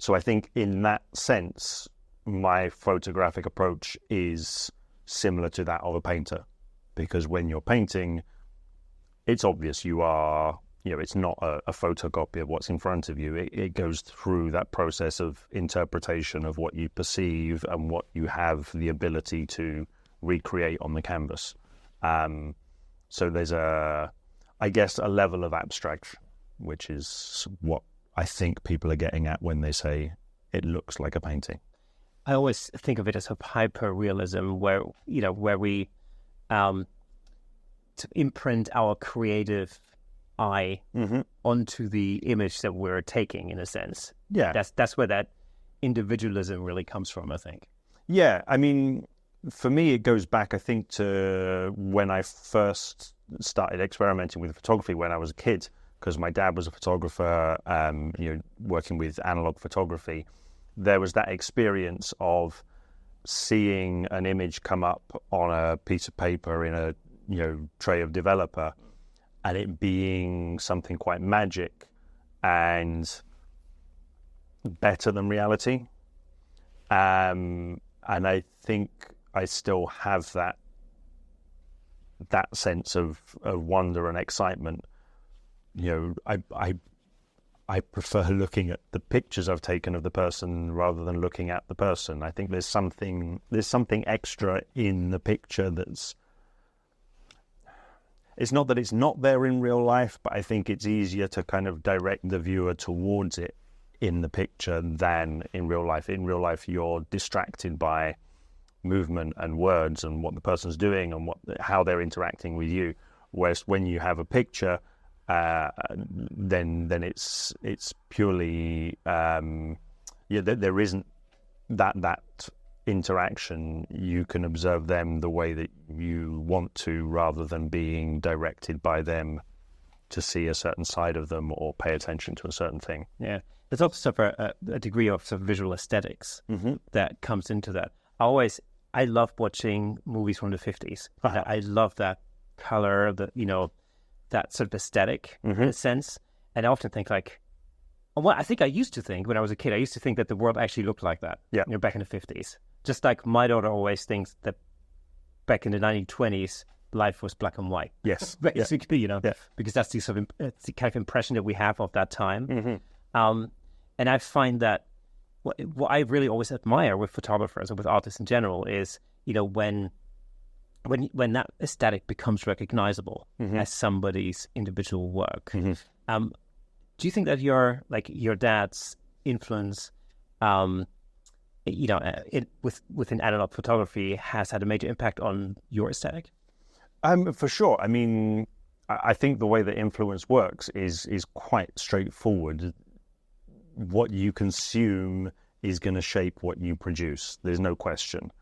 So I think in that sense, my photographic approach is similar to that of a painter, because when you're painting, it's obvious you are, it's not a photocopy of what's in front of you. It goes through that process of interpretation of what you perceive and what you have the ability to recreate on the canvas. So there's I guess, a level of abstraction, which is what I think people are getting at when they say it looks like a painting. I always think of it as a hyper-realism where we to imprint our creative eye onto the image that we're taking, in a sense. Yeah. That's where that individualism really comes from, I think. Yeah, I mean, for me, it goes back, I think, to when I first started experimenting with photography when I was a kid, because my dad was a photographer, working with analog photography. There was that experience of seeing an image come up on a piece of paper in a tray of developer, and it being something quite magic and better than reality. And I think I still have that sense of wonder and excitement. I prefer looking at the pictures I've taken of the person rather than looking at the person. I think there's something extra in the picture it's not that it's not there in real life, but I think it's easier to kind of direct the viewer towards it in the picture than in real life. In real life, you're distracted by movement and words and what the person's doing and how they're interacting with you. Whereas when you have a picture, then it's purely there isn't that interaction. You can observe them the way that you want to, rather than being directed by them to see a certain side of them or pay attention to a certain thing. Yeah, there's also a degree of sort of visual aesthetics that comes into that. I love watching movies from the 50s. I love that color, that sort of aesthetic in a sense. And I often think I think I used to think when I was a kid, I used to think that the world actually looked like that. Yeah. Back in the 50s. Just like my daughter always thinks that back in the 1920s, life was black and white. Yes. Basically, because that's the sort of it's the kind of impression that we have of that time. And I find that what I really always admire with photographers and with artists in general is, when that aesthetic becomes recognizable as somebody's individual work. Do you think that your dad's influence, within analog photography has had a major impact on your aesthetic? For sure. I mean, I think the way that influence works is quite straightforward. What you consume is going to shape what you produce. There's no question.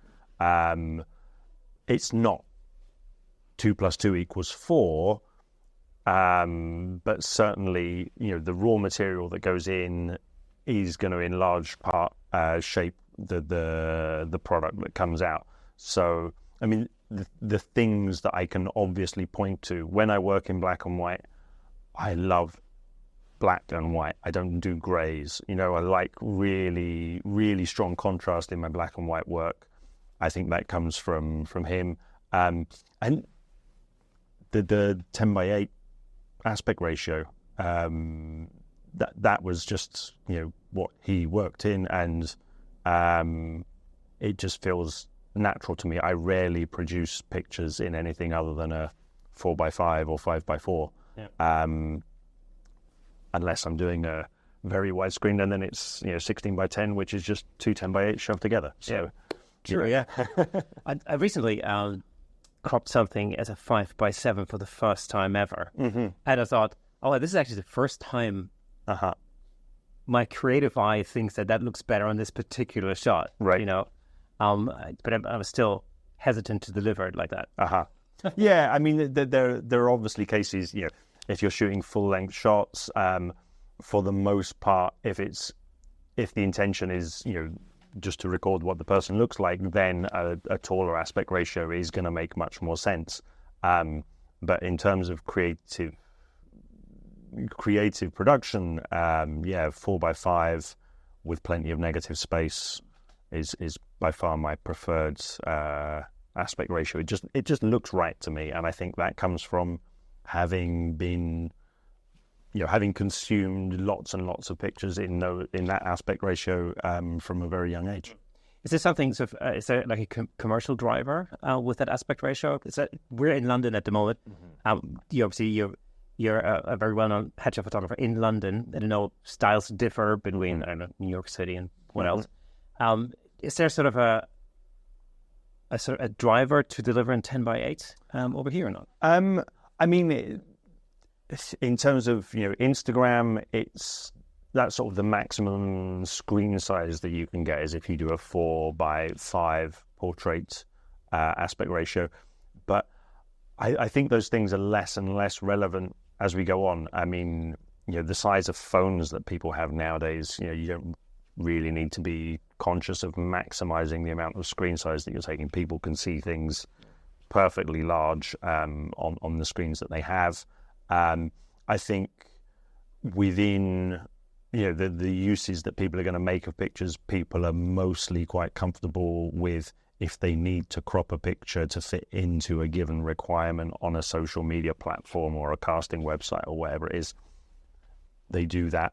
It's not 2 + 2 = 4, but certainly, the raw material that goes in is going to, in large part, shape the product that comes out. So, I mean, the things that I can obviously point to when I work in black and white, I love black and white. I don't do grays. I like really, really strong contrast in my black and white work. I think that comes from him. And the 10:8 aspect ratio, that was just, what he worked in, and it just feels natural to me. I rarely produce pictures in anything other than a 4x5 or 5x4. Unless I'm doing a very widescreen, and then it's 16x10, which is just two 10x8 shoved together. So, true. Yeah. I recently cropped something as a 5x7 for the first time ever, and I thought, this is actually the first time my creative eye thinks that looks better on this particular shot. Right. But I was still hesitant to deliver it like that. Yeah, I mean, there are obviously cases, if you're shooting full-length shots, for the most part, if the intention is, just to record what the person looks like, then a taller aspect ratio is going to make much more sense. But in terms of creative production, 4x5 with plenty of negative space is by far my preferred aspect ratio. It just looks right to me, and I think that comes from having consumed lots and lots of pictures in that aspect ratio from a very young age. Is there something is there like a commercial driver with that aspect ratio? We're in London at the moment. You're a very well-known headshot photographer in London. I don't know, styles differ between New York City and what else. Is there sort of a driver to deliver in 10x8 over here or not? I mean, in terms of Instagram, that's sort of the maximum screen size that you can get is if you do a 4:5 portrait aspect ratio. But I think those things are less and less relevant as we go on. I mean, the size of phones that people have nowadays, you don't really need to be conscious of maximizing the amount of screen size that you're taking. People can see things perfectly large on the screens that they have. I think within the uses that people are going to make of pictures, people are mostly quite comfortable with if they need to crop a picture to fit into a given requirement on a social media platform or a casting website or whatever it is, they do that.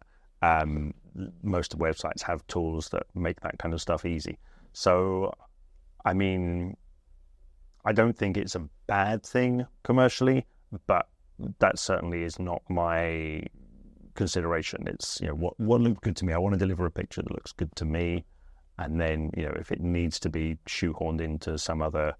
Most websites have tools that make that kind of stuff easy. So, I mean, I don't think it's a bad thing commercially, but that certainly is not my consideration. It's what looks good to me. I want to deliver a picture that looks good to me, and then if it needs to be shoehorned into some other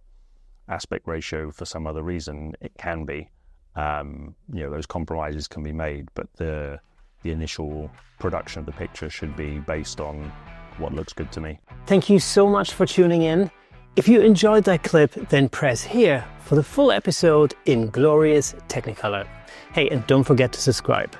aspect ratio for some other reason, it can be. Those compromises can be made, but the initial production of the picture should be based on what looks good to me. Thank you so much for tuning in. If you enjoyed that clip, then press here for the full episode in glorious Technicolor. Hey, and don't forget to subscribe.